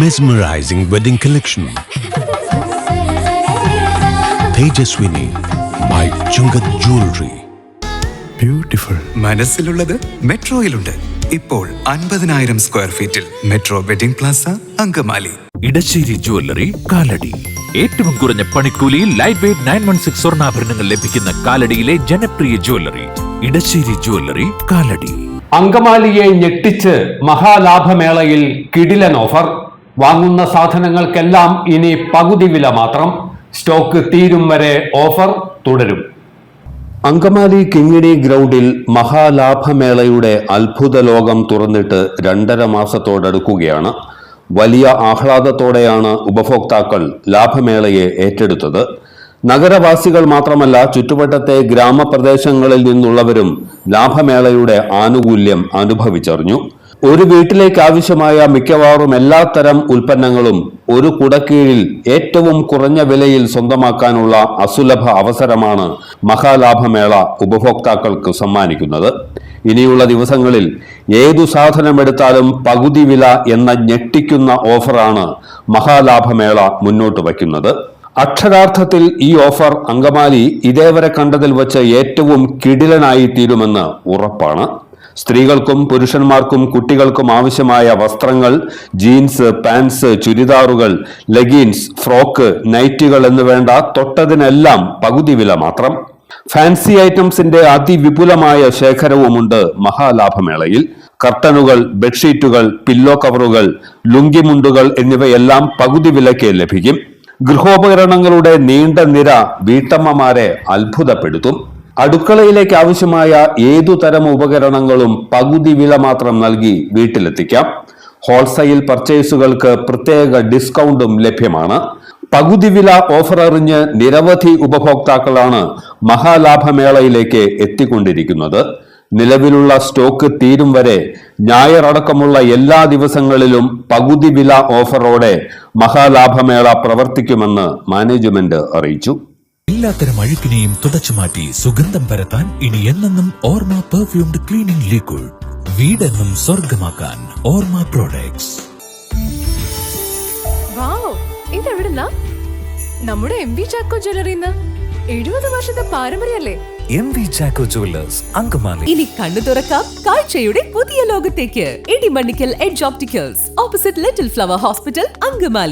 Mesmerizing wedding collection. Tejaswini by Chungat Jewelry. Beautiful. മനസ്സിലുള്ളത് മെട്രോയിലുണ്ട്. ഇപ്പോൾ 50,000 square ഫീറ്റിൽ metro wedding plaza Angamaly. Edassery jewellery Kalady. ഏറ്റവും കുറഞ്ഞ പണിക്കൂലിയിൽ ലൈറ്റ് വെയ്റ്റ് 916 സ്വർണ്ണാഭരണങ്ങൾ ലഭിക്കുന്ന കാലടിയിലെ ജനപ്രിയ ജ്വല്ലറി ഇടശ്ശേരി ജ്വല്ലറി കാലടി. അങ്കമാലിയെ ഞെട്ടിച്ച് മഹാലാഭമേളയിൽ കിടിലൻ ഓഫർ. വാങ്ങുന്ന സാധനങ്ങൾക്കെല്ലാം ഇനി പകുതി വില മാത്രം. സ്റ്റോക്ക് തീരും വരെ ഓഫർ തുടരും. അങ്കമാലി കിങ്ങിണി ഗ്രൗണ്ടിൽ മഹാലാഭമേളയുടെ അത്ഭുത ലോകം തുറന്നിട്ട് 2.5 മാസത്തോടടുക്കുകയാണ്. വലിയ ആഹ്ലാദത്തോടെയാണ് ഉപഭോക്താക്കൾ ലാഭമേളയെ ഏറ്റെടുത്തത്. നഗരവാസികൾ മാത്രമല്ല, ചുറ്റുവട്ടത്തെ ഗ്രാമപ്രദേശങ്ങളിൽ നിന്നുള്ളവരും ലാഭമേളയുടെ ആനുകൂല്യം അനുഭവിച്ചറിഞ്ഞു. ഒരു വീട്ടിലേക്ക് ആവശ്യമായ മിക്കവാറും എല്ലാത്തരം ഉൽപ്പന്നങ്ങളും ഒരു കുടക്കീഴിൽ ഏറ്റവും കുറഞ്ഞ വിലയിൽ സ്വന്തമാക്കാനുള്ള അസുലഭ അവസരമാണ് മഹാലാഭമേള ഉപഭോക്താക്കൾക്ക് സമ്മാനിക്കുന്നത്. ഇനിയുള്ള ദിവസങ്ങളിൽ ഏതു സാധനമെടുത്താലും പകുതി വില എന്ന ഞെട്ടിക്കുന്ന ഓഫറാണ് മഹാലാഭമേള മുന്നോട്ട് വയ്ക്കുന്നത്. അക്ഷരാർത്ഥത്തിൽ ഈ ഓഫർ അങ്കമാലി ഇതേവരെ കണ്ടതിൽ വച്ച് ഏറ്റവും കിടിലനായി തീരുമെന്ന് ഉറപ്പാണ്. സ്ത്രീകൾക്കും പുരുഷന്മാർക്കും കുട്ടികൾക്കും ആവശ്യമായ വസ്ത്രങ്ങൾ, ജീൻസ്, പാൻസ്, ചുരിദാറുകൾ, ലെഗിൻസ്, ഫ്രോക്ക്, നൈറ്റുകൾ എന്നുവേണ്ട തൊട്ടതിനെല്ലാം പകുതി വില മാത്രം. ഫാൻസി ഐറ്റംസിന്റെ അതിവിപുലമായ ശേഖരവുമുണ്ട് മഹാലാഭമേളയിൽ. കർട്ടനുകൾ, ബെഡ്ഷീറ്റുകൾ, പില്ലോ കവറുകൾ, ലുങ്കിമുണ്ടുകൾ എന്നിവയെല്ലാം പകുതി വിലയ്ക്ക് ലഭിക്കും. ഗൃഹോപകരണങ്ങളുടെ നീണ്ട നിര വീട്ടമ്മമാരെ അത്ഭുതപ്പെടുത്തും. അടുക്കളയിലേക്ക് ആവശ്യമായ ഏതു തരം ഉപകരണങ്ങളും പകുതി വില മാത്രം നൽകി വീട്ടിലെത്തിക്കാം. ഹോൾസെയിൽ പർച്ചേസുകൾക്ക് പ്രത്യേക ഡിസ്കൗണ്ടും ലഭ്യമാണ്. പകുതി വില ഓഫർ അറിഞ്ഞ് നിരവധി ഉപഭോക്താക്കളാണ് മഹാലാഭമേളയിലേക്ക് എത്തിക്കൊണ്ടിരിക്കുന്നത്. നിലവിലുള്ള സ്റ്റോക്ക് തീരും വരെ ഞായറടക്കമുള്ള എല്ലാ ദിവസങ്ങളിലും പകുതി വില ഓഫറോടെ മഹാലാഭമേള പ്രവർത്തിക്കുമെന്ന് മാനേജ്മെന്റ് അറിയിച്ചു. എല്ലാത്തരം അഴുക്കിനെയും തുടച്ചുമാറ്റി സുഗന്ധം പരത്താൻ ഇനി എന്നെന്നും ഓർമ്മ പെർഫ്യൂംഡ് ക്ലീനിംഗ് ലിക്വിഡ്. വീടെന്നും സ്വർഗമാക്കാൻ ഓർമ്മ പ്രോഡക്ട്സ്. ഇതെവിടുന്നാ? നമ്മുടെ MV ചാക്കോ ജ്വല്ലറിന്ന്. 70 വർഷത്തെ പാരമ്പര്യല്ലേ? MV Chacko jewellers Angamaly. ഇനി കണ്ണു തുറക്കാം കാഴ്ചയുടെ പുതിയ ലോകത്തേക്ക്. Idimannickal edge opticals, opposite little flower hospital, Angamaly.